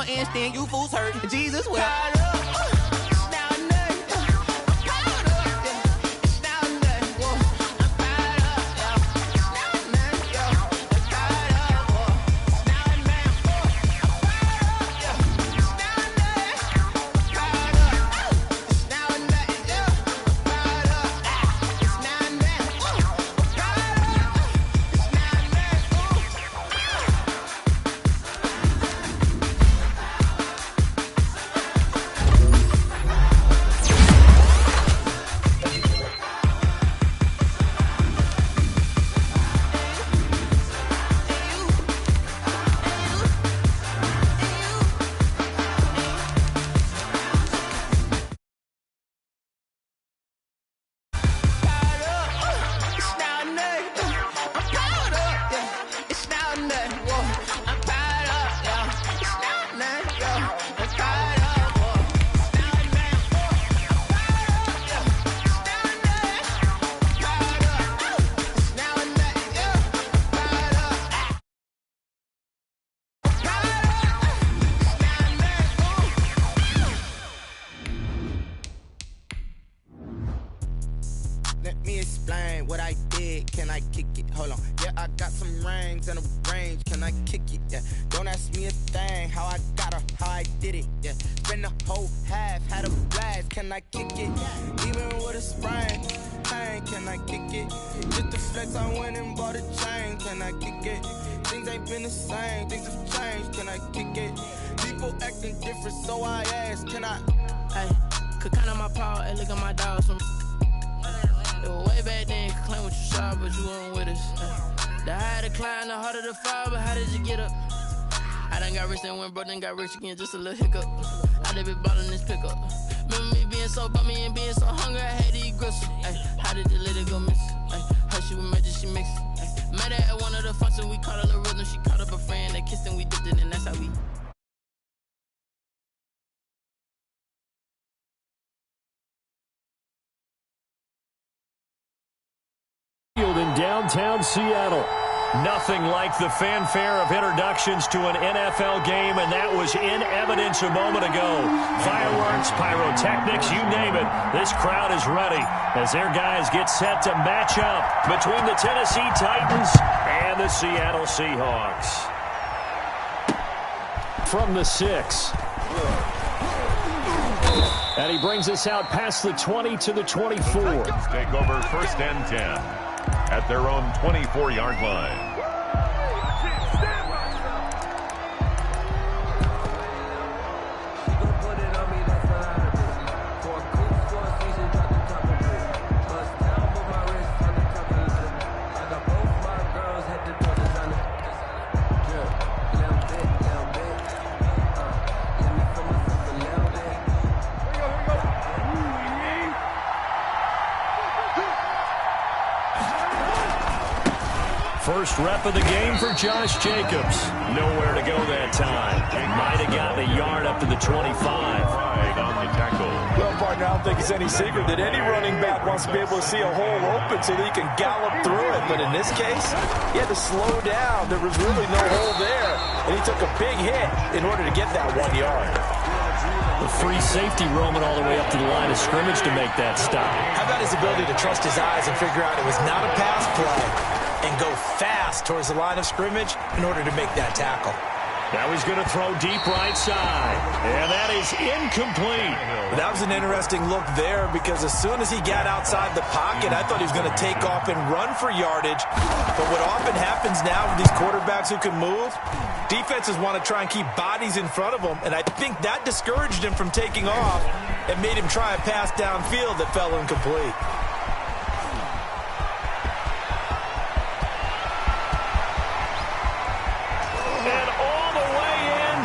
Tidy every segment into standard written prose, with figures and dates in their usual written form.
my instinct, you fools hurt. Jesus, well. Let me explain what I did. Can I kick it? Hold on. Yeah, I got some rings and a range. Can I kick it? Yeah. Don't ask me a thing. How I got her, how I did it. Yeah. Spend the whole half, had a blast. Can I kick it? Even with a sprain. Hey, can I kick it? Just the flex, I went and bought a chain. Can I kick it? Things ain't been the same. Things have changed. Can I kick it? People acting different, so I ask. Can I? Hey, could count on my power. Hey, look at my dogs from. Way back then, you could claim what you saw, but you weren't with us. The higher the climb, the harder the fall, but how did you get up? I done got rich and went broke, then got rich again, just a little hiccup. I done been ballin' this pickup. Remember me being so bummy and being so hungry, I had to eat gristle. Ay, how did the lady go miss? Ay, how she was magic, she mixed. Met her at one of the functions, we caught a little rhythm, she caught up a friend, they kissed and we dipped it, and that's how we. In downtown Seattle. Nothing like the fanfare of introductions to an NFL game, and that was in evidence a moment ago. Fireworks, pyrotechnics, you name it. This crowd is ready as their guys get set to match up between the Tennessee Titans and the Seattle Seahawks. From the 6. And he brings us out past the 20 to the 24. The Titans take over 1st and 10. At their own 24-yard line. First rep of the game for Josh Jacobs. Nowhere to go that time. Might have gotten a yard up to the 25. Right on the tackle. Well, partner, I don't think it's any secret that any running back wants to be able to see a hole open so that he can gallop through it. But in this case, he had to slow down. There was really no hole there. And he took a big hit in order to get that 1 yard. The free safety roaming all the way up to the line of scrimmage to make that stop. How about his ability to trust his eyes and figure out it was not a pass play and go fast towards the line of scrimmage in order to make that tackle. Now he's going to throw deep right side. And that is incomplete. That was an interesting look there because as soon as he got outside the pocket, I thought he was going to take off and run for yardage. But what often happens now with these quarterbacks who can move, defenses want to try and keep bodies in front of them. And I think that discouraged him from taking off and made him try a pass downfield that fell incomplete.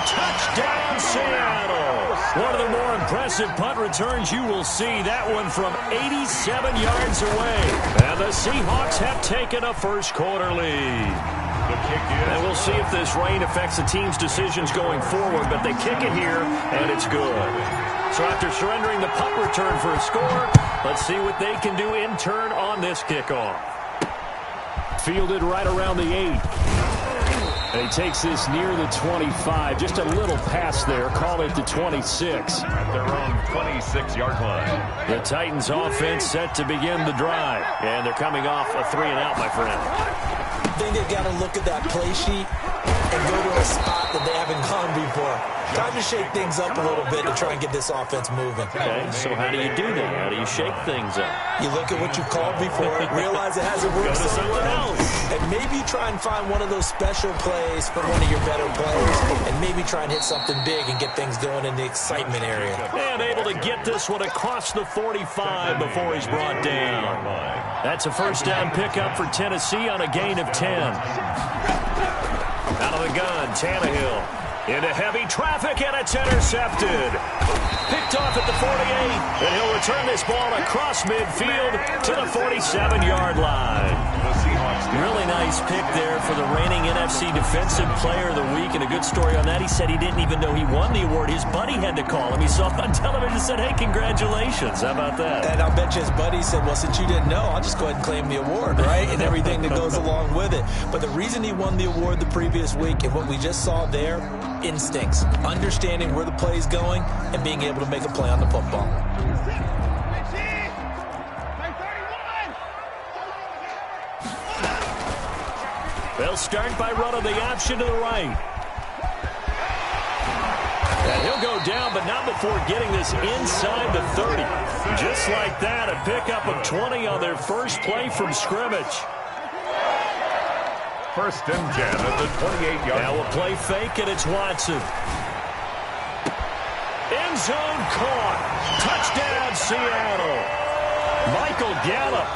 Touchdown, Seattle. One of the more impressive punt returns you will see. That one from 87 yards away. And the Seahawks have taken a first quarter lead. The kick is. And we'll see if this rain affects the team's decisions going forward, but they kick it here, and it's good. So after surrendering the punt return for a score, let's see what they can do in turn on this kickoff. Fielded right around the 8. And he takes this near the 25. Just a little pass there. Call it the 26. At their own 26-yard line. The Titans offense set to begin the drive. And they're coming off a 3-and-out, my friend. I think they've got to look at that play sheet and go to a spot that they haven't gone before. Time to shake things up a little bit to try and get this offense moving. Okay, so how do you do that? How do you shake things up? You look at what you've called before, realize it hasn't worked somewhere else, and maybe try and find one of those special plays from one of your better players, and maybe try and hit something big and get things going in the excitement area. And able to get this one across the 45 before he's brought down. That's a first down pickup for Tennessee on a gain of 10. Out of the gun, Tannehill. Into heavy traffic, and it's intercepted. Picked off at the 48, and he'll return this ball across midfield to the 47-yard line. Really nice pick there for the reigning NFC Defensive Player of the Week, and a good story on that. He said he didn't even know he won the award. His buddy had to call him. He saw it on television and said, hey, congratulations. How about that? And I'll bet you his buddy said, well, since you didn't know, I'll just go ahead and claim the award, right? And everything that goes along with it. But the reason he won the award the previous week and what we just saw there, instincts, understanding where the play is going and being able to make a play on the football. They'll start by running the option to the right. And he'll go down, but not before getting this inside the 30. Just like that, a pickup of 20 on their first play from scrimmage. First and 10 at the 28-yard line. Now we'll play fake, and it's Watson. End zone caught. Touchdown, Seattle. Michael Gallup,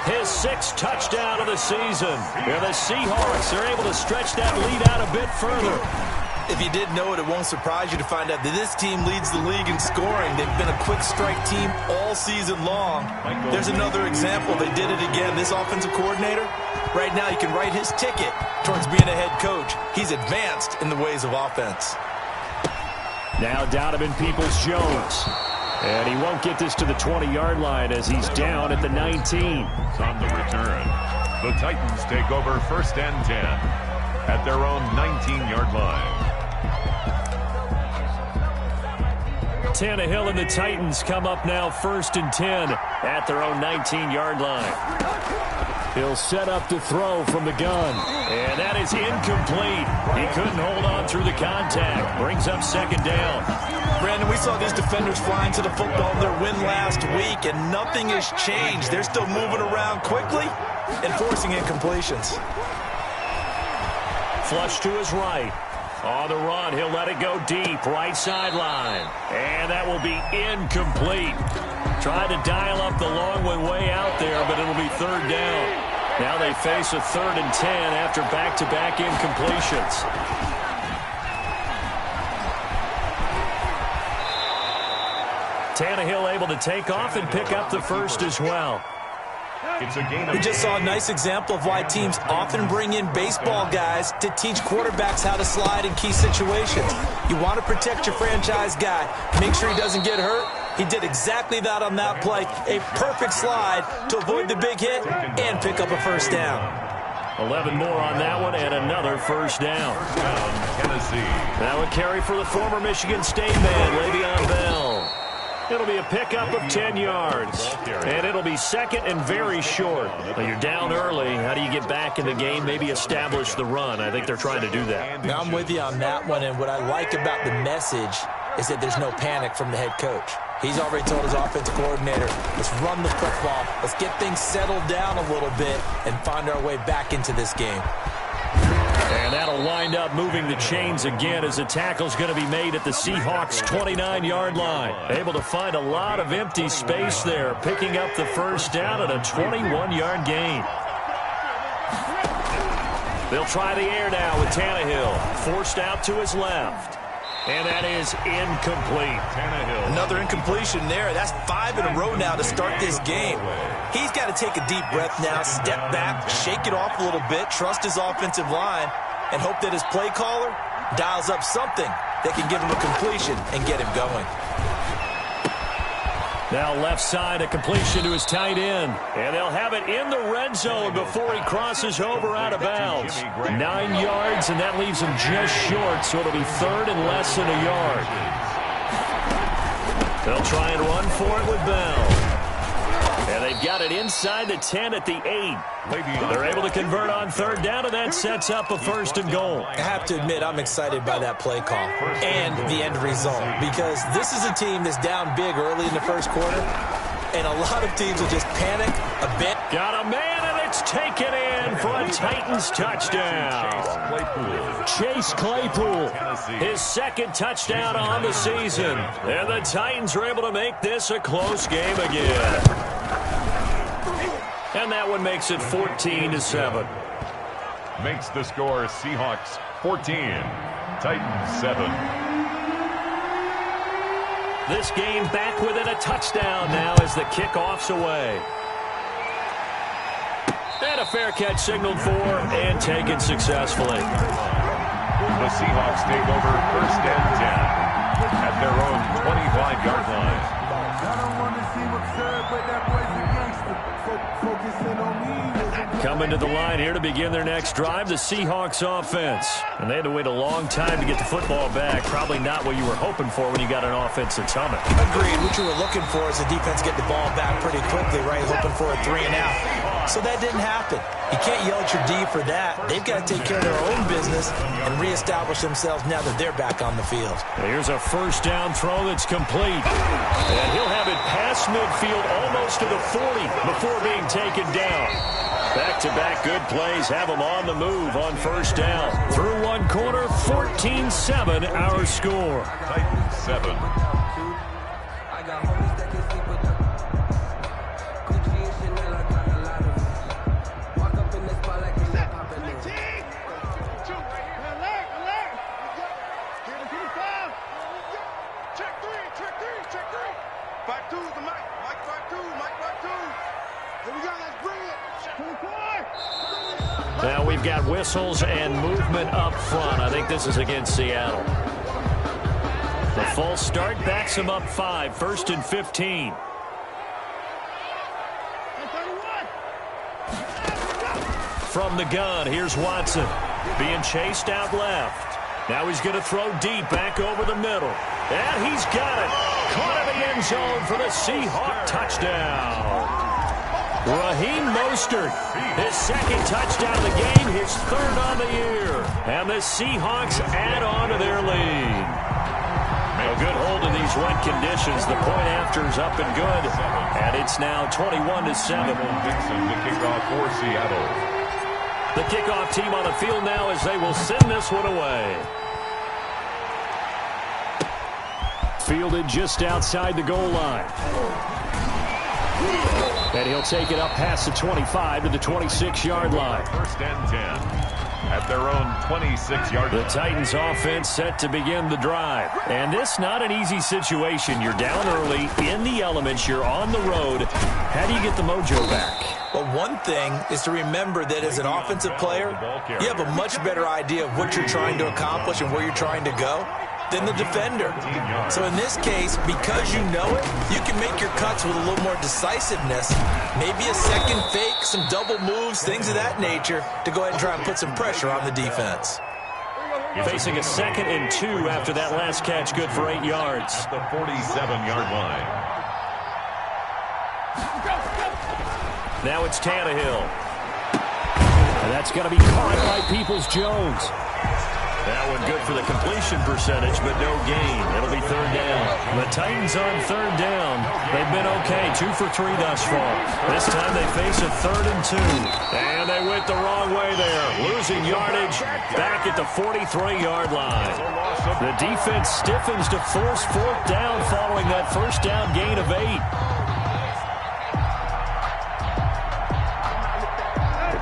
his 6th touchdown of the season. And the Seahawks are able to stretch that lead out a bit further. If you didn't know it, it won't surprise you to find out that this team leads the league in scoring. They've been a quick strike team all season long. There's another example. They did it again. This offensive coordinator, right now, you can write his ticket towards being a head coach. He's advanced in the ways of offense. Now Donovan Peoples-Jones. And he won't get this to the 20-yard line as he's down at the 19. On the return, the Titans take over first and 10 at their own 19-yard line. Tannehill and the Titans come up now first and 10 at their own 19-yard line. He'll set up to throw from the gun. And that is incomplete. He couldn't hold on through the contact. Brings up second down. Brandon, we saw these defenders flying to the football in their win last week, and nothing has changed. They're still moving around quickly and forcing incompletions. Flush to his right. On the run, he'll let it go deep, right sideline. And that will be incomplete. Tried to dial up the long one way out there, but it'll be third down. Now they face a 3rd and 10 after back-to-back incompletions. Tannehill able to take off and pick up the first as well. We just saw a nice example of why teams often bring in baseball guys to teach quarterbacks how to slide in key situations. You want to protect your franchise guy. Make sure he doesn't get hurt. He did exactly that on that play. A perfect slide to avoid the big hit and pick up a first down. 11 more on that one and another first down. Tennessee. Now a carry for the former Michigan State man, Le'Veon Bell. It'll be a pickup of 10 yards. And it'll be second and very short. Now you're down early. How do you get back in the game? Maybe establish the run. I think they're trying to do that. Now I'm with you on that one. And what I like about the message is that there's no panic from the head coach. He's already told his offensive coordinator, let's run the football. Let's get things settled down a little bit and find our way back into this game. And that'll wind up moving the chains again as the tackle's going to be made at the Seahawks' 29-yard line. Able to find a lot of empty space there, picking up the first down at a 21-yard gain. They'll try the air now with Tannehill. Forced out to his left. And that is incomplete. Tannehill. Another incompletion there. That's 5 in a row now to start this game. He's got to take a deep breath now, step back, shake it off a little bit, trust his offensive line, and hope that his play caller dials up something that can give him a completion and get him going. Now left side, a completion to his tight end. And they'll have it in the red zone before he crosses over out of bounds. 9 yards, and that leaves him just short, so it'll be third and less than a yard. They'll try and run for it with Bell. And they've got it inside the 10 at the 8. They're able to convert on third down, and that sets up a first and goal. I have to admit, I'm excited by that play call and the end result, because this is a team that's down big early in the first quarter, and a lot of teams will just panic a bit. Got a man, and it's taken in for a Titans touchdown. Chase Claypool, his second touchdown on the season. And the Titans are able to make this a close game again. And that one makes it 14-7. Makes the score Seahawks 14, Titans 7. This game back within a touchdown now as the kickoff's away. And a fair catch signaled for and taken successfully. The Seahawks take over first and 10 at their own 25-yard line. Coming to the line here to begin their next drive, the Seahawks offense. And they had to wait a long time to get the football back. Probably not what you were hoping for when you got an offense that's humming. Agreed. What you were looking for is the defense get the ball back pretty quickly, right? Hoping for a 3 and out. So that didn't happen. You can't yell at your D for that. They've got to take care of their own business and reestablish themselves now that they're back on the field. Here's a first down throw that's complete. And he'll have it past midfield almost to the 40 before being taken down. Back-to-back good plays have them on the move on first down. Through one quarter, 14-7 our score. Titans 7. Now we've got whistles and movement up front. I think this is against Seattle. The false start backs them up 5, first and 15. From the gun, here's Watson. Being chased out left. Now he's going to throw deep back over the middle. And he's got it. Caught in the end zone for the Seahawk touchdown. Raheem Mostert, his second touchdown of the game, his third on the year. And the Seahawks add on to their lead. A good hold in these wet conditions. The point after is up and good. And it's now 21-7. Dixon to kick off for Seattle. The kickoff team on the field now as they will send this one away. Fielded just outside the goal line. And he'll take it up past the 25 to the 26-yard line. First and 10 at their own 26-yard line. The Titans offense set to begin the drive. And this not an easy situation. You're down early, in the elements, you're on the road. How do you get the mojo back? Well, one thing is to remember that as an offensive player, you have a much better idea of what you're trying to accomplish and where you're trying to go than the defender. So in this case, because you know it, you can make your cuts with a little more decisiveness. Maybe a second fake, some double moves, things of that nature to go ahead and try and put some pressure on the defense. Facing a 2nd and 2 after that last catch, good for 8 yards. At the 47-yard line. Now it's Tannehill. And that's going to be caught by Peoples-Jones. That one good for the completion percentage, but no gain. It'll be third down. The Titans on third down. They've been okay, 2 for 3 thus far. This time they face a 3rd and 2. And they went the wrong way there. Losing yardage back at the 43-yard line. The defense stiffens to force 4th down following that first down gain of 8.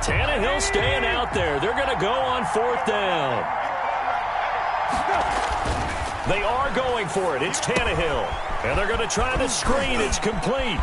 Tannehill staying out there. They're going to go on 4th down. They are going for it. It's Tannehill. And they're going to try the screen. It's complete.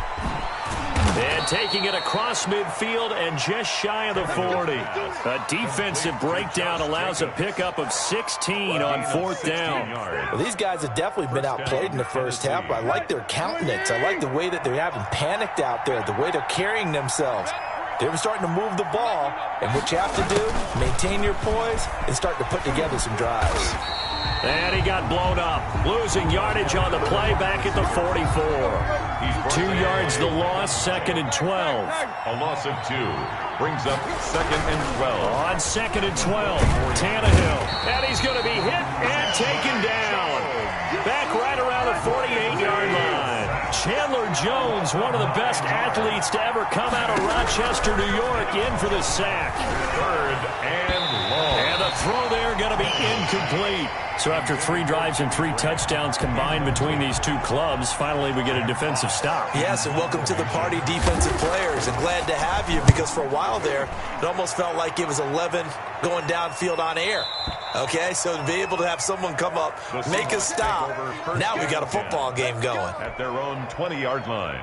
And taking it across midfield and just shy of the 40. A defensive breakdown allows a pickup of 16 on 4th down. Well, these guys have definitely been outplayed in the first half, but I like their countenance. I like the way that they're having panicked out there, the way they're carrying themselves. They're starting to move the ball, and what you have to do, maintain your poise and start to put together some drives. And he got blown up, losing yardage on the play back at the 44. 2 yards the loss, 2nd and 12. A loss of 2 brings up 2nd and 12. On 2nd and 12, Tannehill. And he's going to be hit and taken down. Back right around the 48-yard line. Chandler Jones, one of the best athletes to ever come out of Rochester, New York, in for the sack. 3rd and long. And the throw there going to be incomplete. So after 3 drives and 3 touchdowns combined between these two clubs, finally we get a defensive stop. Yes, and welcome to the party, defensive players. And glad to have you, because for a while there, it almost felt like it was 11 going downfield on air. Okay, so to be able to have someone come up, make a stop, now we got a football game going. At their own 20-yard line.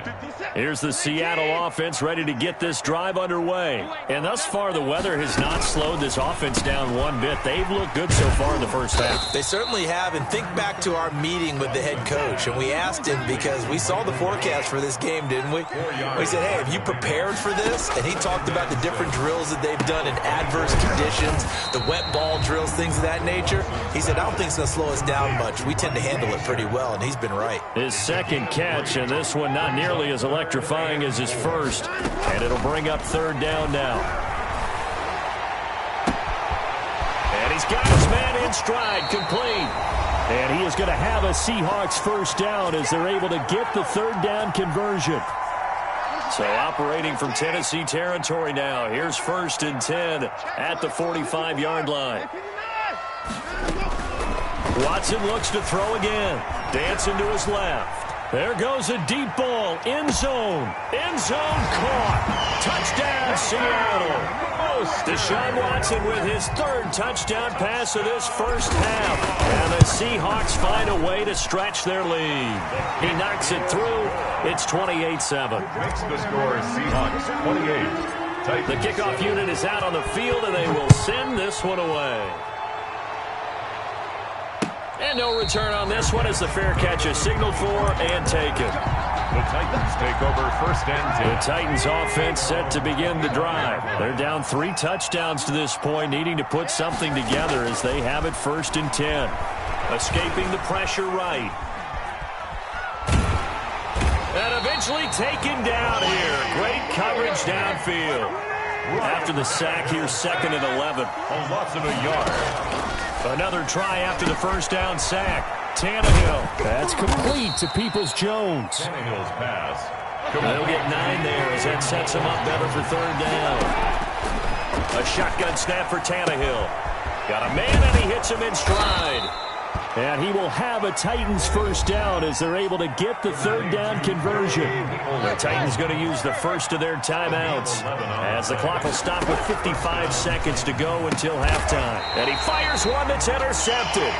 Here's the Seattle offense ready to get this drive underway. And thus far, the weather has not slowed this offense down one bit. They've looked good so far in the first half. They certainly have, and think back to our meeting with the head coach, and we asked him, because we saw the forecast for this game, didn't we? We said, hey, have you prepared for this? And he talked about the different drills that they've done in adverse conditions, the wet ball drills, things of that nature. He said, I don't think it's going to slow us down much. We tend to handle it pretty well, and he's been right. His second catch, and this one not nearly as electrifying as his first. And it'll bring up 3rd down now. And he's got his man in stride, complete. And he is going to have a Seahawks first down as they're able to get the 3rd down conversion. So operating from Tennessee territory now. Here's 1st and 10 at the 45-yard line. Watson looks to throw again. Dancing to his left. There goes a deep ball. End zone. End zone caught. Touchdown, Seattle. Deshaun Watson with his 3rd touchdown pass of this first half. And the Seahawks find a way to stretch their lead. He knocks it through. It's 28-7. Makes the score Seahawks 28. The kickoff unit is out on the field, and they will send this one away. And no return on this one as the fair catch is signaled for and taken. The Titans take over 1st and 10. The Titans offense set to begin the drive. They're down 3 touchdowns to this point, needing to put something together as they have it 1st and 10. Escaping the pressure right. And eventually taken down here. Great coverage downfield. After the sack, here's 2nd and 11. A loss of a yard. Another try after the first down sack. Tannehill. That's complete to Peoples-Jones. Tannehill's pass. They'll get 9 there as that sets him up better for 3rd down. A shotgun snap for Tannehill. Got a man and he hits him in stride. And he will have a Titans first down as they're able to get the 3rd down conversion. The Titans going to use the first of their timeouts as the clock will stop with 55 seconds to go until halftime. And he fires one that's intercepted.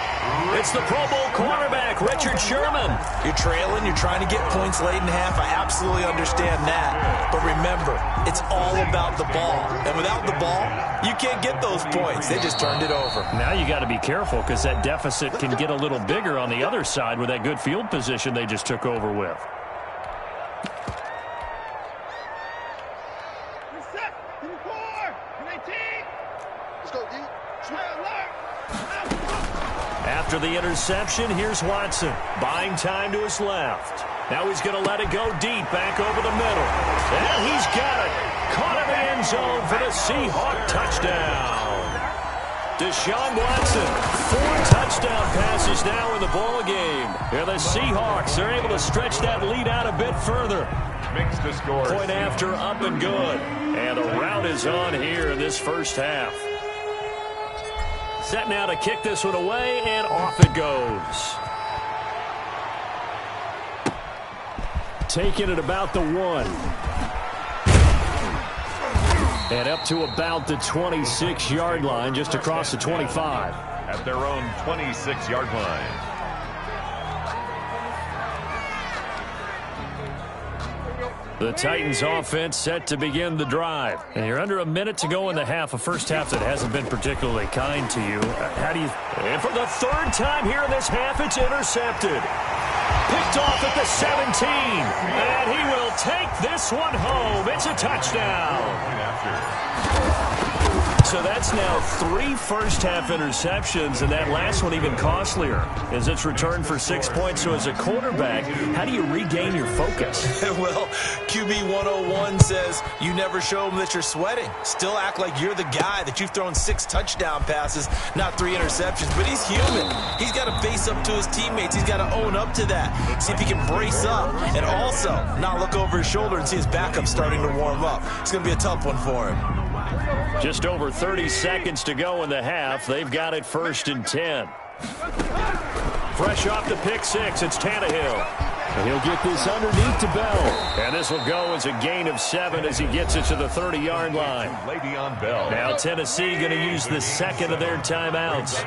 It's the Pro Bowl cornerback, Richard Sherman. You're trailing, you're trying to get points late in half. I absolutely understand that. But remember, it's all about the ball. And without the ball, you can't get those points. They just turned it over. Now you got to be careful because that deficit can get a little bigger on the other side with that good field position they just took over with. After the interception, here's Watson. Buying time to his left. Now he's going to let it go deep, back over the middle. And he's got it. Caught in the end zone for the Seahawk touchdown. Deshaun Watson, 4 touchdown passes now in the ball game. Here the Seahawks are able to stretch that lead out a bit further. Makes the score. Point after, up and good. And the route is on here in this first half. Set now to kick this one away, and off it goes. Taking it about the 1. And up to about the 26-yard line, just across the 25. At their own 26-yard line. The Titans offense set to begin the drive. And you're under a minute to go in the half, a first half that hasn't been particularly kind to you. How do you... And for the third time here in this half, it's intercepted. Picked off at the 17. And he will take this one home. It's a touchdown. So that's now 3 first-half interceptions, and that last one even costlier as it's returned for 6 points. So as a quarterback, how do you regain your focus? Well, QB 101 says you never show them that you're sweating. Still act like you're the guy, that you've thrown 6 touchdown passes, not 3 interceptions. But he's human. He's got to face up to his teammates. He's got to own up to that. See if he can brace up and also not look over his shoulder and see his backup starting to warm up. It's going to be a tough one for him. Just over 30 seconds to go in the half. They've got it 1st and 10. Fresh off the pick 6, it's Tannehill. And he'll get this underneath to Bell. And this will go as a gain of 7 as he gets it to the 30-yard line. Now Tennessee going to use the second of their timeouts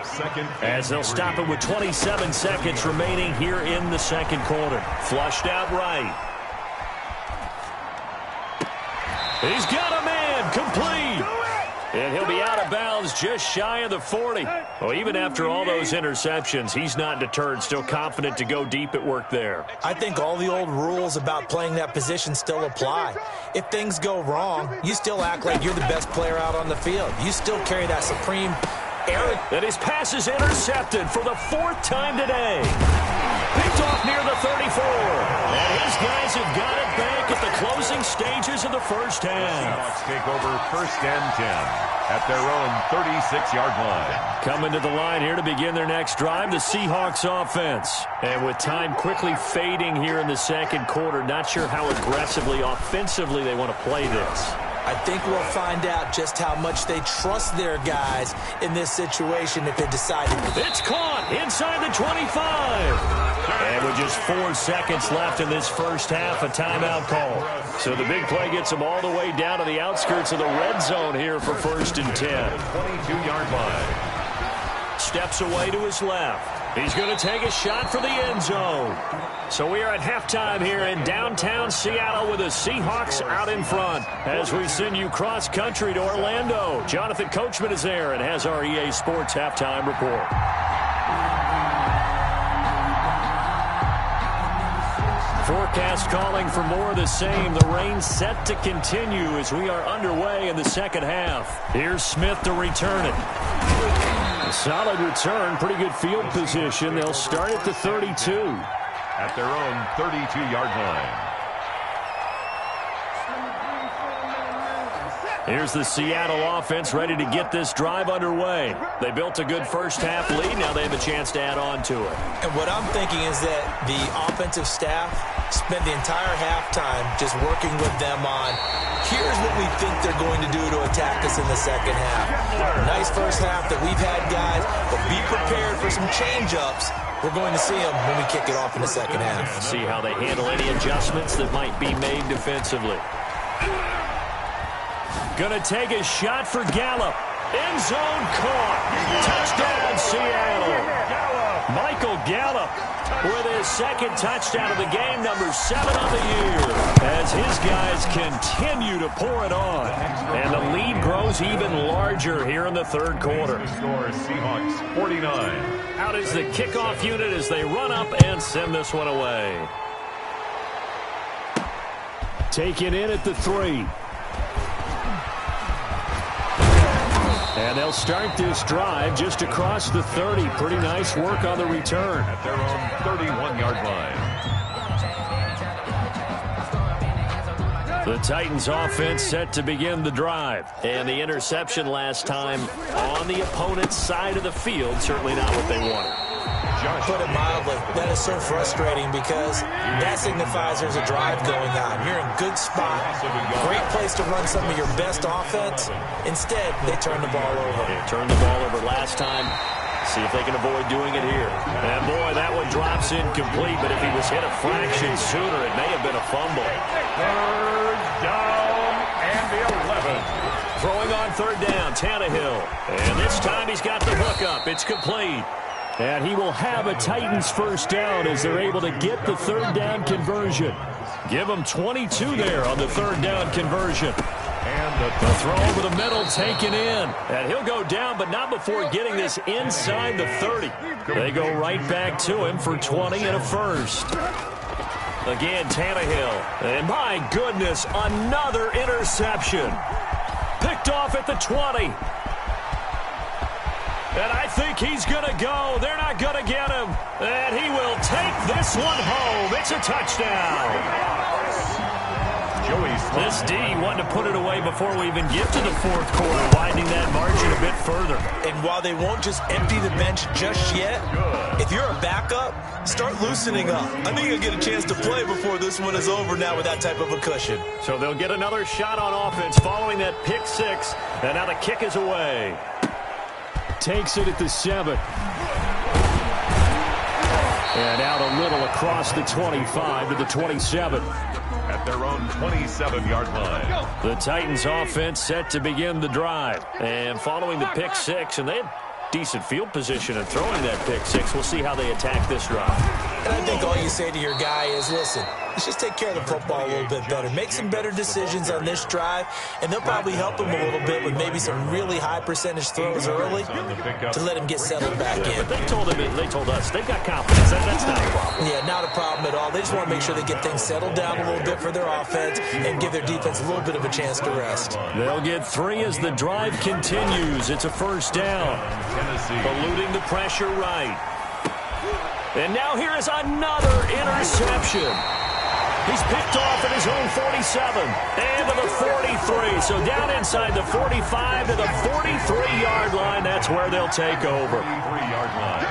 as they'll stop it with 27 seconds remaining here in the second quarter. Flushed out right. He's got a man complete. And he'll be out of bounds just shy of the 40. Well, even after all those interceptions, he's not deterred, still confident to go deep at work there. I think all the old rules about playing that position still apply. If things go wrong, you still act like you're the best player out on the field. You still carry that supreme arrogance. And his pass is intercepted for the 4th time today. Picked off near the 34. And his guys have got it back at the closing stages of the first half. Seahawks take over 1st and 10 at their own 36-yard line. Coming to the line here to begin their next drive, the Seahawks offense. And with time quickly fading here in the second quarter, not sure how aggressively, offensively they want to play this. I think we'll find out just how much they trust their guys in this situation if they decide to. It's caught inside the 25. And with just 4 seconds left in this first half, a timeout call. So the big play gets them all the way down to the outskirts of the red zone here for 1st and 10. 22-yard line. Steps away to his left. He's going to take a shot for the end zone. So we are at halftime here in downtown Seattle with the Seahawks out in front. As we send you cross-country to Orlando, Jonathan Coachman is there and has our EA Sports halftime report. Forecast calling for more of the same. The rain set to continue as we are underway in the second half. Here's Smith to return it. A solid return, pretty good field position. They'll start at the 32. At their own 32-yard line. Here's the Seattle offense ready to get this drive underway. They built a good first half lead. Now they have a chance to add on to it. And what I'm thinking is that the offensive staff spent the entire halftime just working with them on, here's what we think they're going to do to attack us in the second half. Nice first half that we've had, guys, but be prepared for some change-ups. We're going to see them when we kick it off in the second half. See how they handle any adjustments that might be made defensively. Going to take a shot for Gallup. End zone caught. Touchdown, Seattle. Michael Gallup with his second touchdown of the game, number 7 on the year, as his guys continue to pour it on. And the lead grows even larger here in the third quarter. Score Seahawks 49. Out is the kickoff unit as they run up and send this one away. Taken in at the 3. And they'll start this drive just across the 30. Pretty nice work on the return. At their own 31-yard line. The Titans offense set to begin the drive. And the interception last time on the opponent's side of the field. Certainly not what they wanted. Put it mildly, that is so frustrating because that signifies there's a drive going on. You're in good spot, great place to run some of your best offense. Instead, they turn the ball over. They turned the ball over last time. See if they can avoid doing it here. And boy, that one drops incomplete, but if he was hit a fraction sooner, it may have been a fumble. 3rd down and the 11. Throwing on 3rd down, Tannehill. And this time he's got the hook up. It's complete. And he will have a Titans first down as they're able to get the 3rd down conversion. Give him 22 there on the third down conversion. And the throw over the middle taken in. And he'll go down, but not before getting this inside the 30. They go right back to him for 20 and a first. Again, Tannehill. And my goodness, another interception. Picked off at the 20. And I think he's going to go. They're not going to get him. And he will take this one home. It's a touchdown. This D wanted to put it away before we even get to the fourth quarter, widening that margin a bit further. And while they won't just empty the bench just yet, if you're a backup, start loosening up. I think you'll get a chance to play before this one is over now with that type of a cushion. So they'll get another shot on offense following that pick six. And now the kick is away. Takes it at the 7. And out a little across the 25 to the 27. At their own 27-yard line. The Titans offense set to begin the drive. And following the pick six, and they had decent field position in throwing that pick six. We'll see how they attack this drive. And I think all you say to your guy is, listen, let's just take care of the football a little bit better. Make some better decisions on this drive, and they'll probably help him a little bit with maybe some really high percentage throws early to let him get settled back in. But they told us they've got confidence. That's not a problem. Yeah, not a problem at all. They just want to make sure they get things settled down a little bit for their offense and give their defense a little bit of a chance to rest. They'll get 3 as the drive continues. It's a first down. Eluding the pressure right. And now here is another interception. He's picked off at his own 47 and to the 43. So down inside the 45 to the 43-yard line. That's where they'll take over. 43-yard line.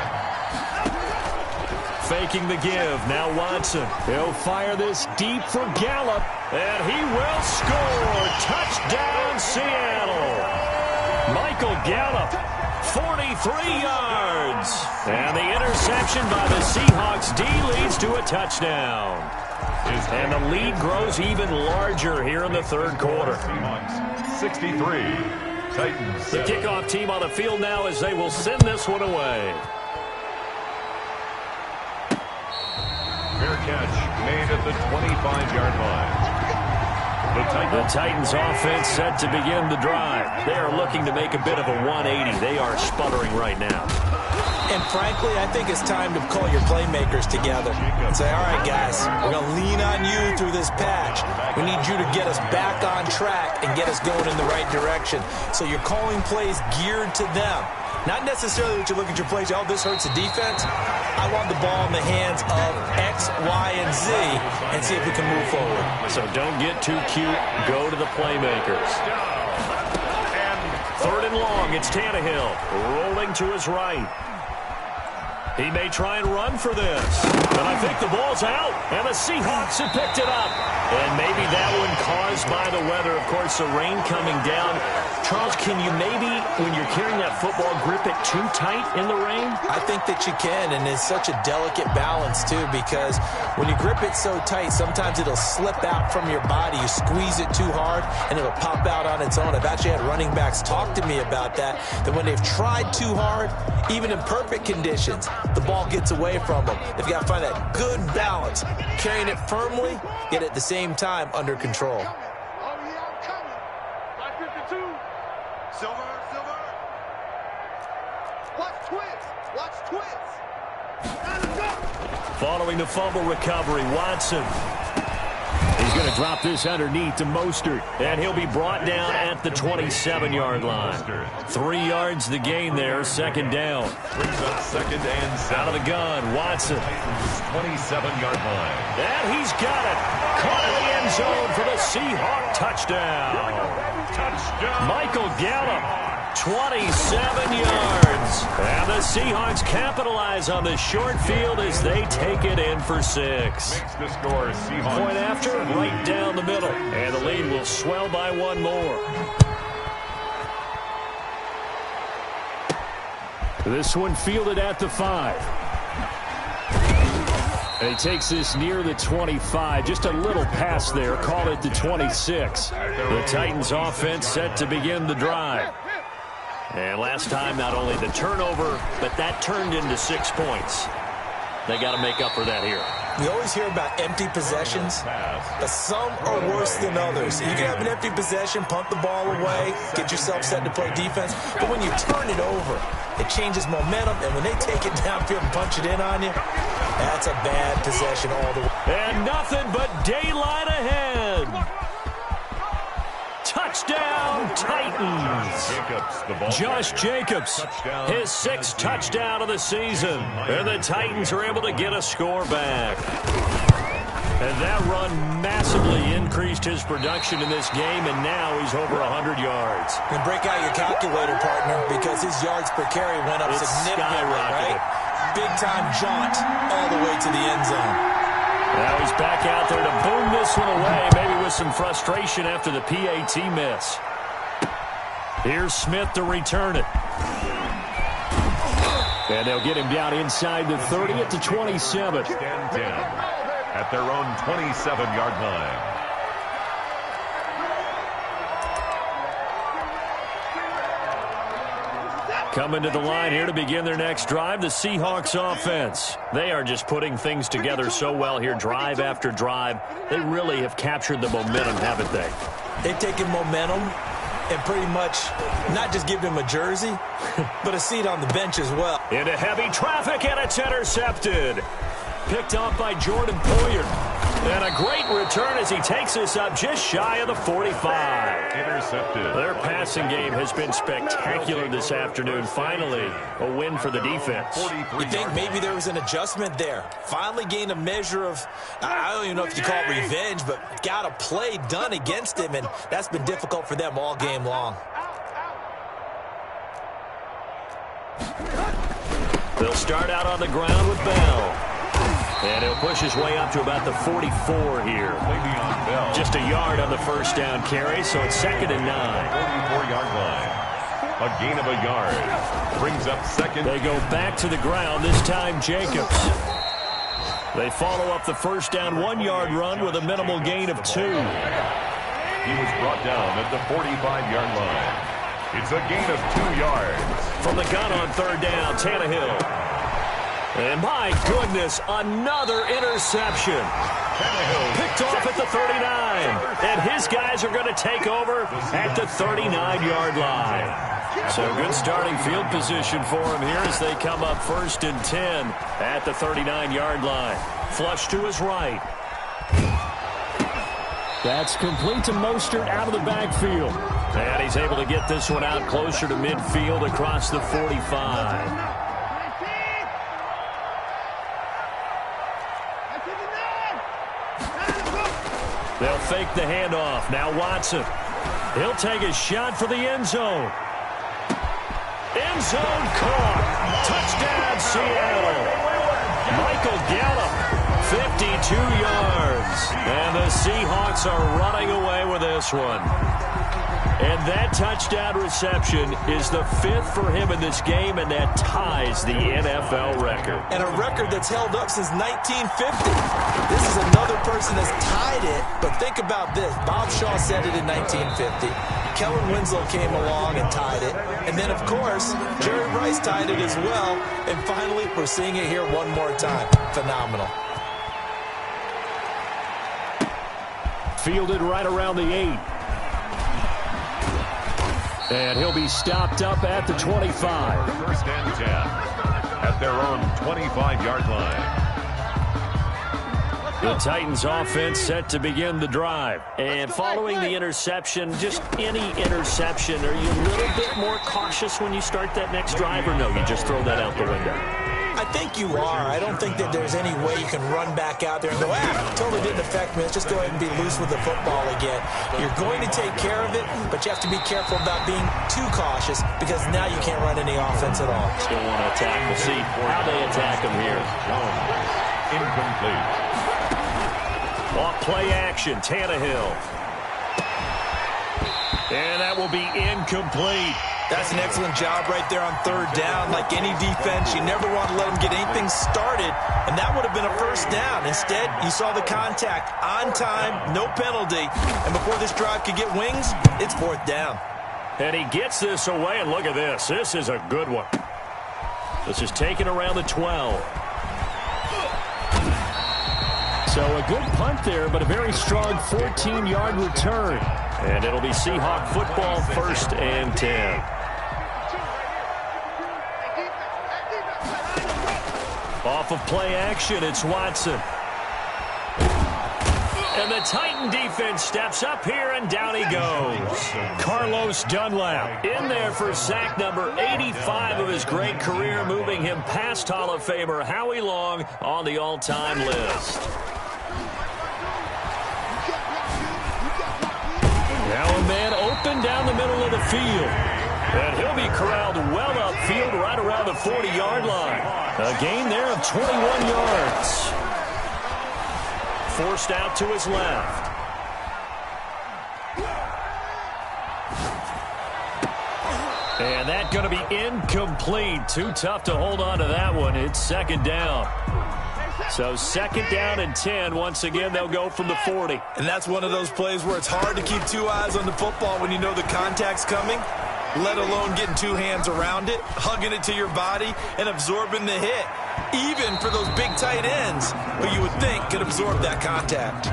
Faking the give. Now Watson. He'll fire this deep for Gallup. And he will score. Touchdown, Seattle. Michael Gallup. 43 yards. And the interception by the Seahawks D leads to a touchdown. And the lead grows even larger here in the third quarter. Seahawks 63. Titans. The kickoff team on the field now as they will send this one away. Fair catch made at the 25-yard line. The Titans offense set to begin the drive. They are looking to make a bit of a 180. They are sputtering right now. And frankly, I think it's time to call your playmakers together and say, all right, guys, we're going to lean on you through this patch. We need you to get us back on track and get us going in the right direction. So you're calling plays geared to them. Not necessarily that you look at your plays, oh, this hurts the defense. I want the ball in the hands of X, Y, and Z and see if we can move forward. So don't get too cute. Go to the playmakers. Third and long. It's Tannehill rolling to his right. He may try and run for this. But I think the ball's out. And the Seahawks have picked it up. And maybe that one caused by the weather. Of course, the rain coming down. Charles, can you maybe, when you're carrying that football, grip it too tight in the rain? I think that you can, and it's such a delicate balance, too, because when you grip it so tight, sometimes it'll slip out from your body. You squeeze it too hard, and it'll pop out on its own. I've actually had running backs talk to me about that when they've tried too hard, even in perfect conditions, the ball gets away from them. They've got to find that good balance, carrying it firmly, yet at the same time under control. Following the fumble recovery, Watson. He's going to drop this underneath to Mostert, and he'll be brought down at the 27-yard line. 3 yards the gain there, second down. Brings up second and 7. Out of the gun, Watson. 27-yard line. And he's got it. Caught in the end zone for the Seahawk touchdown. Michael Gallup. 27 yards. And the Seahawks capitalize on the short field as they take it in for 6. Makes the score Seahawks. Point after, right down the middle. And the lead will swell by 1 more. This one fielded at the 5. And he takes this near the 25. Just a little pass there. Call it the 26. The Titans offense set to begin the drive. And last time, not only the turnover, but that turned into 6 points. They got to make up for that here. We always hear about empty possessions, but some are worse than others. You can have an empty possession, punt the ball away, get yourself set to play defense, but when you turn it over, it changes momentum, and when they take it downfield and punch it in on you, that's a bad possession all the way. And nothing but daylight ahead. Touchdown, Titans. Josh Jacobs, his 6th touchdown of the season. And the Titans are able to get a score back. And that run massively increased his production in this game, and now he's over 100 yards. And break out your calculator, partner, because his yards per carry went up significantly, right? Big-time jaunt all the way to the end zone. Now he's back out there to boom this one away, maybe with some frustration after the PAT miss. Here's Smith to return it. And they'll get him down inside the 30 at the 27. 10 at their own 27-yard line. Coming to the line here to begin their next drive, the Seahawks offense. They are just putting things together so well here, drive after drive. They really have captured the momentum, haven't they? They've taken momentum and pretty much not just give him a jersey, but a seat on the bench as well. Into heavy traffic, and it's intercepted. Picked off by Jordan Poyer. And a great return as he takes us up just shy of the 45. Intercepted. Their passing game has been spectacular this afternoon. Finally, a win for the defense. You think maybe there was an adjustment there. Finally gained a measure of, I don't even know if you call it revenge, but got a play done against him, and that's been difficult for them all game long. They'll start out on the ground with Bell. And he'll push his way up to about the 44 here. Just a yard on the first down carry, so it's 2nd and 9. 44-yard line. A gain of a yard. Brings up 2nd. They go back to the ground, this time Jacobs. They follow up the first down 1-yard run with a minimal gain of 2. He was brought down at the 45-yard line. It's a gain of 2 yards. From the gun on 3rd down, Tannehill. And my goodness, another interception. Picked off at the 39. And his guys are going to take over at the 39-yard line. So good starting field position for him here as they come up 1st and 10 at the 39-yard line. Flush to his right. That's complete to Mostert out of the backfield. And he's able to get this one out closer to midfield across the 45. They'll fake the handoff. Now Watson. He'll take a shot for the end zone. End zone caught. Touchdown, Seattle. Michael Gallup, 52 yards. And the Seahawks are running away with this one. And that touchdown reception is the 5th for him in this game, and that ties the NFL record. And a record that's held up since 1950. This is another person that's tied it, but think about this. Bob Shaw said it in 1950. Kellen Winslow came along and tied it. And then, of course, Jerry Rice tied it as well. And finally, we're seeing it here one more time. Phenomenal. Fielded right around the 8. And he'll be stopped up at the 25. 1st and 10 at their own 25-yard line. The Titans offense set to begin the drive. And following the interception, just any interception, are you a little bit more cautious when you start that next drive, or no, you just throw that out the window? I think you are. I don't think that there's any way you can run back out there and go, totally didn't affect me. Let's just go ahead and be loose with the football again. You're going to take care of it, but you have to be careful about being too cautious because now you can't run any offense at all. Still want to attack. We'll see how they attack him here. Incomplete. Off play action, Tannehill. And that will be incomplete. That's an excellent job right there on 3rd down. Like any defense, you never want to let them get anything started, and that would have been a 1st down. Instead, you saw the contact on time, no penalty, and before this drive could get wings, it's 4th down. And he gets this away, and look at this. This is a good one. This is taken around the 12. So a good punt there, but a very strong 14-yard return. And it'll be Seahawk football, 1st and 10. Off of play action, it's Watson. And the Titan defense steps up here, and down he goes. Carlos Dunlap in there for sack number 85 of his great career, moving him past Hall of Famer Howie Long on the all-time list. Now a man open down the middle of the field. And he'll be corralled well upfield right around the 40-yard line. A gain there of 21 yards. Forced out to his left. And that's going to be incomplete. Too tough to hold on to that one. It's 2nd down. So 2nd down and 10. Once again, they'll go from the 40. And that's one of those plays where it's hard to keep 2 eyes on the football when you know the contact's coming, let alone getting 2 hands around it, hugging it to your body, and absorbing the hit. Even for those big tight ends, who you would think could absorb that contact.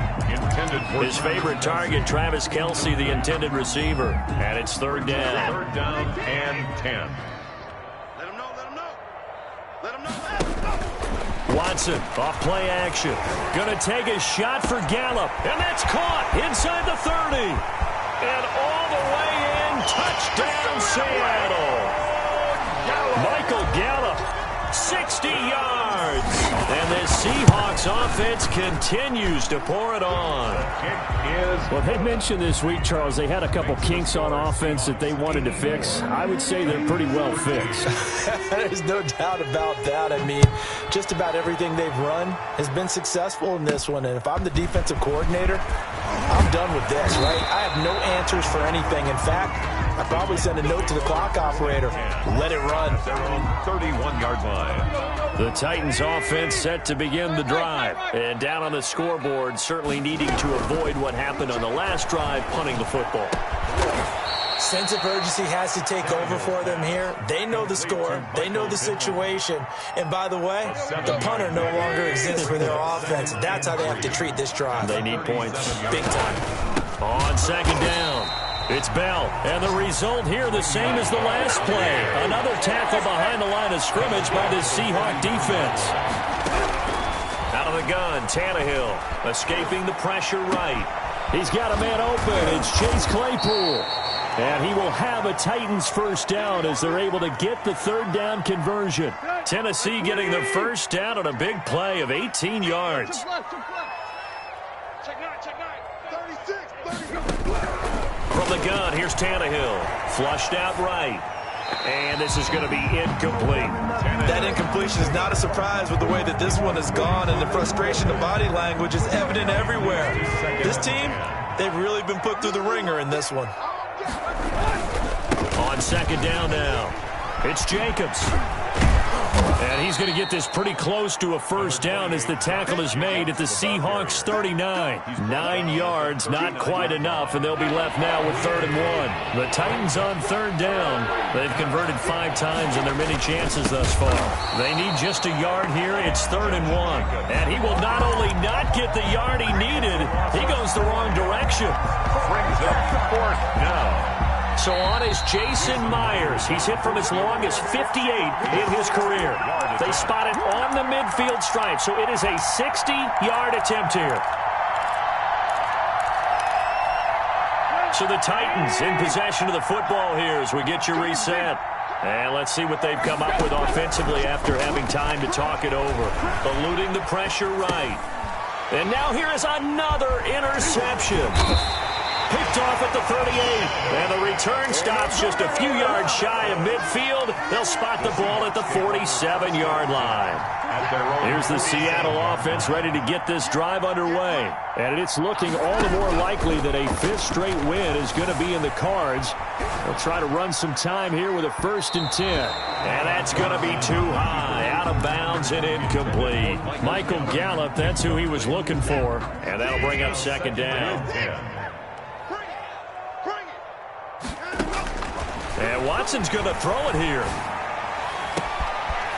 His favorite target, Travis Kelce, the intended receiver. And it's 3rd down. 3rd down and 10. Let him know, let him know. Let him know. Watson, off play action. Going to take a shot for Gallup. And that's caught inside the 30. And all the way in, touchdown Seattle. Michael Gallup, 60 yards. And the Seahawks offense continues to pour it on. Well, they mentioned this week, Charles, they had a couple kinks on offense that they wanted to fix. I would say they're pretty well fixed. There's no doubt about that. I mean, just about everything they've run has been successful in this one. And if I'm the defensive coordinator, I'm done with this, right? I have no answers for anything. In fact, I probably send a note to the clock operator. Let it run. Their own 31-yard line. The Titans offense set to begin the drive. And down on the scoreboard, certainly needing to avoid what happened on the last drive, punting the football. Sense of urgency has to take over for them here. They know the score. They know the situation. And by the way, the punter no longer exists for their offense. That's how they have to treat this drive. They need points. Big time. On 2nd down, it's Bell. And the result here the same as the last play. Another tackle behind the line of scrimmage by this Seahawk defense. Out of the gun, Tannehill escaping the pressure right. He's got a man open. It's Chase Claypool. And he will have a Titans 1st down as they're able to get the 3rd down conversion. Tennessee getting the 1st down on a big play of 18 yards. From the gun, here's Tannehill. Flushed out right. And this is going to be incomplete. That incompletion is not a surprise with the way that this one has gone, and the frustration of body language is evident everywhere. This team, they've really been put through the ringer in this one. On 2nd down now, it's Jacobs. And he's going to get this pretty close to a 1st down as the tackle is made at the Seahawks 39. 9 yards, not quite enough, and they'll be left now with 3rd and 1. The Titans on 3rd down. They've converted 5 times in their many chances thus far. They need just a yard here. It's 3rd and 1. And he will not only not get the yard he needed, he goes the wrong direction. Brings up 4th down. So on is Jason Myers. He's hit from as long as 58 in his career. They spot it on the midfield stripe, so it is a 60-yard attempt here. So the Titans in possession of the football here as we get you reset. And let's see what they've come up with offensively after having time to talk it over. Eluding the pressure right. And now here is another interception. Picked off at the 38, and the return stops just a few yards shy of midfield. They'll spot the ball at the 47-yard line. Here's the Seattle offense ready to get this drive underway. And it's looking all the more likely that a 5th straight win is going to be in the cards. They'll try to run some time here with a 1st and 10. And that's going to be too high, out of bounds and incomplete. Michael Gallup, that's who he was looking for. And that'll bring up 2nd down. And Watson's going to throw it here.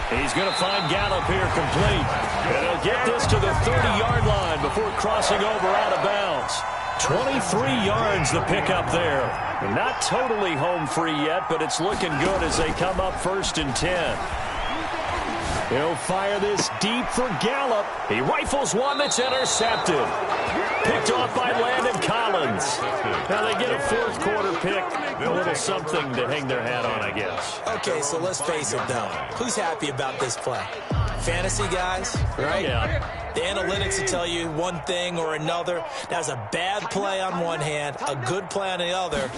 He's going to find Gallup here complete. And he'll get this to the 30-yard line before before crossing over out of bounds. 23 yards the pickup there. Not totally home free yet, but it's looking good as they come up 1st and 10. He'll fire this deep for Gallup. He rifles one that's intercepted. Picked off by Landon Collins. Now they get a 4th quarter pick. A little something to hang their hat on, I guess. Okay, so let's face it, though. Who's happy about this play? Fantasy guys, right? Yeah. The analytics will tell you one thing or another. That's a bad play on one hand, a good play on the other,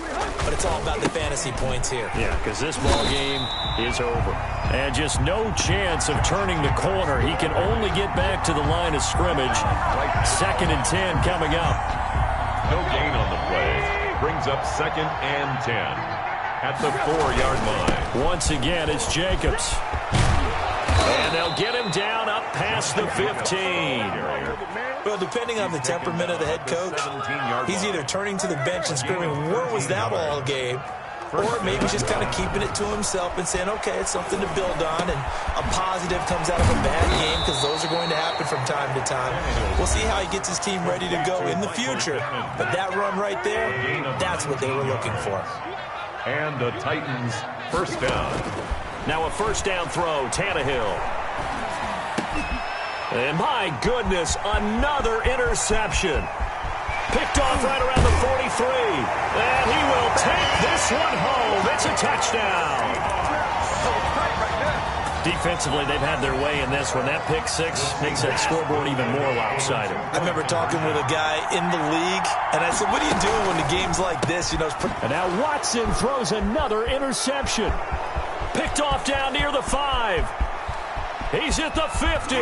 but it's all about the fantasy points here. Yeah, because this ball game is over. And just no chance of turning the corner. He can only get back to the line of scrimmage. 2nd and 10 coming up. No gain on the play. Brings up 2nd and 10 at the 4-yard line. Once again, it's Jacobs. And they'll get him down up past the 15. Well, depending on the temperament of the head coach, he's either turning to the bench and screaming, where was that all game? Or maybe just kind of keeping it to himself and saying, okay, it's something to build on, and a positive comes out of a bad game, because those are going to happen from time to time. We'll see how he gets his team ready to go in the future. But that run right there, that's what they were looking for. And the Titans' 1st down. Now a 1st down throw, Tannehill. And my goodness, another interception. Picked off right around the 43. And he will take this one home. It's a touchdown. Defensively, they've had their way in this one. That pick 6 makes that scoreboard even more lopsided. I remember talking with a guy in the league, and I said, what are you doing when the game's like this? You know, and now Watson throws another interception. Picked off down near the 5. He's at the 50.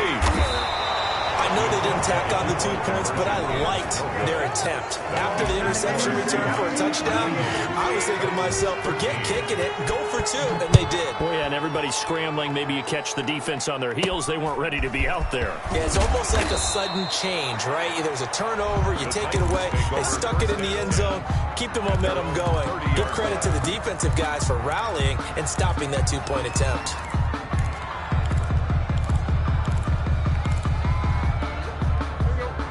I know they didn't tack on the 2 points, but I liked their attempt. After the interception return for a touchdown, I was thinking to myself, forget kicking it, go for 2, and they did. Oh, yeah, and everybody's scrambling. Maybe you catch the defense on their heels. They weren't ready to be out there. Yeah, it's almost like a sudden change, right? There's a turnover, you take it away, they stuck it in the end zone, keep the momentum going. Give credit to the defensive guys for rallying and stopping that 2-point attempt.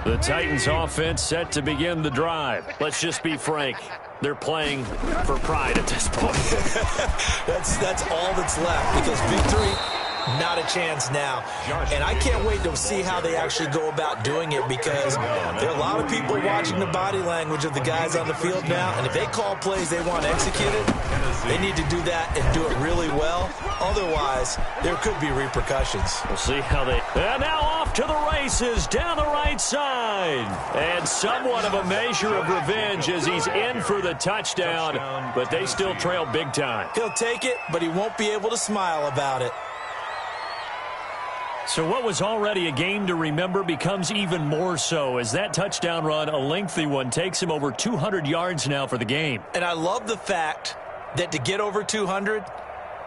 The Titans offense set to begin the drive. Let's just be frank. They're playing for pride at this point. That's all that's left, because victory, not a chance now. And I can't wait to see how they actually go about doing it, because there are a lot of people watching the body language of the guys on the field now, and if they call plays they want executed, they need to do that and do it really well. Otherwise, there could be repercussions. We'll see how they... And now off to the races down the right side. And somewhat of a measure of revenge as he's in for the touchdown, but they still trail big time. He'll take it, but he won't be able to smile about it. So what was already a game to remember becomes even more so as that touchdown run, a lengthy one, takes him over 200 yards now for the game. And I love the fact that to get over 200,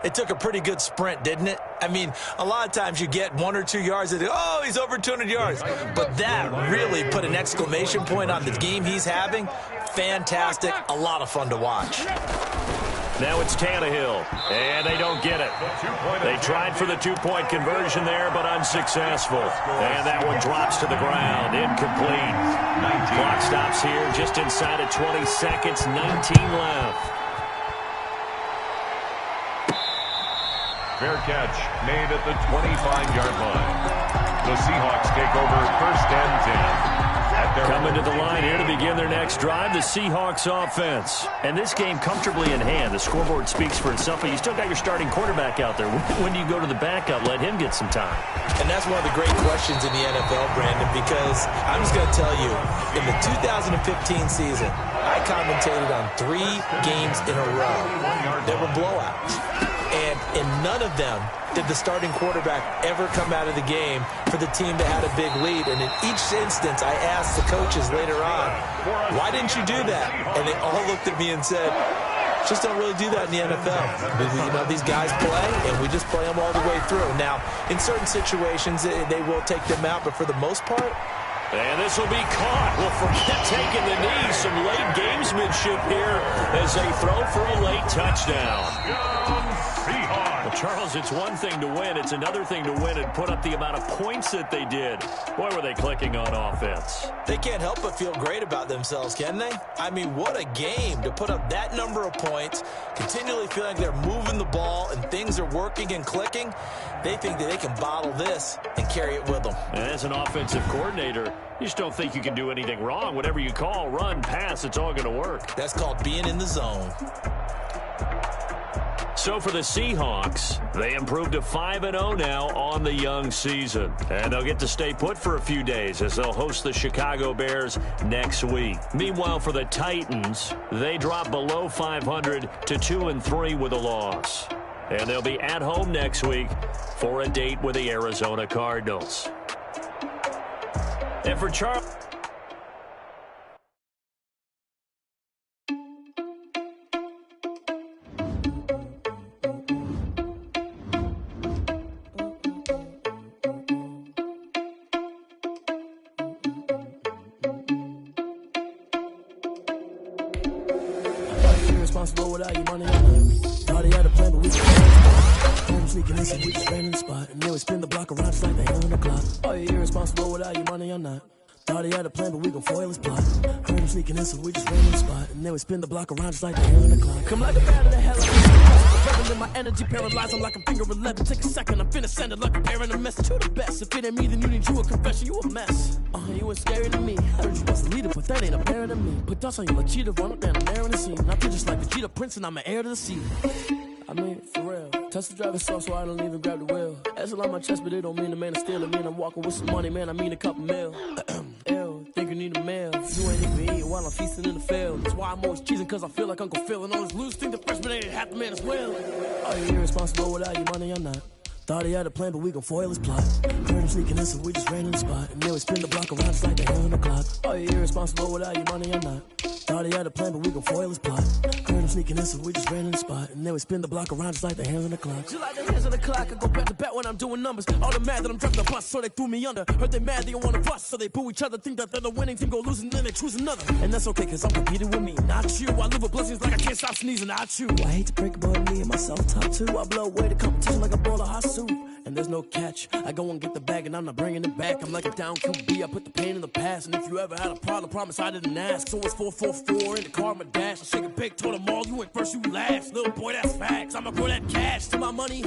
it took a pretty good sprint, didn't it? I mean, a lot of times you get 1 or 2 yards and oh, he's over 200 yards. But that really put an exclamation point on the game he's having. Fantastic. A lot of fun to watch. Now it's Tannehill, and they don't get it. They tried for the 2-point conversion there, but unsuccessful. And that one drops to the ground, incomplete. Clock stops here just inside of 20 seconds, 19 left. Fair catch made at the 25-yard line. The Seahawks take over 1st and 10. Coming to the line here to begin their next drive, the Seahawks offense. And this game comfortably in hand. The scoreboard speaks for itself, but you still got your starting quarterback out there. When do you go to the backup? Let him get some time. And that's one of the great questions in the NFL, Brandon, because I'm just going to tell you, in the 2015 season, I commentated on 3 games in a row. There were blowouts. And in none of them did the starting quarterback ever come out of the game for the team that had a big lead. And in each instance, I asked the coaches later on, why didn't you do that? And they all looked at me and said, just don't really do that in the NFL. You know, these guys play, and we just play them all the way through. Now, in certain situations, they will take them out, but for the most part, and this will be caught. Well, forget taking the knee. Some late gamesmanship here as they throw for a late touchdown. Well, Charles, it's one thing to win. It's another thing to win and put up the amount of points that they did. Boy, were they clicking on offense. They can't help but feel great about themselves, can they? I mean, what a game to put up that number of points, continually feel like they're moving the ball and things are working and clicking. They think that they can bottle this and carry it with them. And as an offensive coordinator, you just don't think you can do anything wrong. Whatever you call, run, pass, it's all going to work. That's called being in the zone. So for the Seahawks, they improved to 5-0 now on the young season. And they'll get to stay put for a few days as they'll host the Chicago Bears next week. Meanwhile, for the Titans, they drop below 500 to 2-3 with a loss. And they'll be at home next week for a date with the Arizona Cardinals. And for Charles... Irresponsible without your money on them. Thought he had a plan, but we can sneaking in, so we just ran in the spot. And then we spin the block around just like the hell in the clock. Oh, you're irresponsible without your money or not. Thought he had a plan, but we gon' foil his plot. Heard him sneaking in, so we just ran in the spot. And then we spin the block around just like the hell in the clock. Come like a bat of the hell in my energy paralyzed, I'm like a finger 11. Take a second, I'm finna send it like a parent a message to the best. If it ain't me, then you need you a confession, you a mess. You ain't scary to me. Heard you was a leader, but that ain't apparent to me. Put dust on you like cheetah, run up down the air in the scene. I feel just like the cheetah prince, and I'm an heir to the sea. I mean, for real. Touch the driver's soft, so I don't even grab the wheel. That's on my chest, but it don't mean the man is stealing. Mean I'm walking with some money, man, I mean a couple mil. Ew, think you need a meal. You ain't even eating while I'm feasting in the field. That's why I'm always cheesing, cause I feel like Uncle Phil. And all this loose think the freshman ain't half the man as well. Are you irresponsible without your money or not? Thought he had a plan, but we gon' foil his plot. Heard him sneaking in, so we just ran in the spot. And then we spin the block around just like the hell in the clock. Are you irresponsible without your money or not? Thought he had a plan, but we gon' foil his plot. Heard him sneaking in, so we just ran in the spot. And then we spin the block around just like the hands on the clock. Just like the hands on the clock, I go back to back when I'm doing numbers. All the mad that I'm dropping the bus, so they threw me under. Heard they mad, they don't wanna bust, so they boo each other. Think that they're the winning team, go losing, then they choose another. And that's okay, cause I'm competing with me, not you. I live with blessings like I can't stop sneezing, not you. I hate to break it, but me and myself top two. I blow away the competition like a bowl of hot soup. And there's no catch. I go and get the bag and I'm not bringing it back. I'm like a down QB, I put the pain in the past. And if you ever had a problem, promise I didn't ask. So it's 444 in the car, my dash. I shake a big, told them all, you went first, you last. Little boy, that's facts. I'ma grow that cash to my money.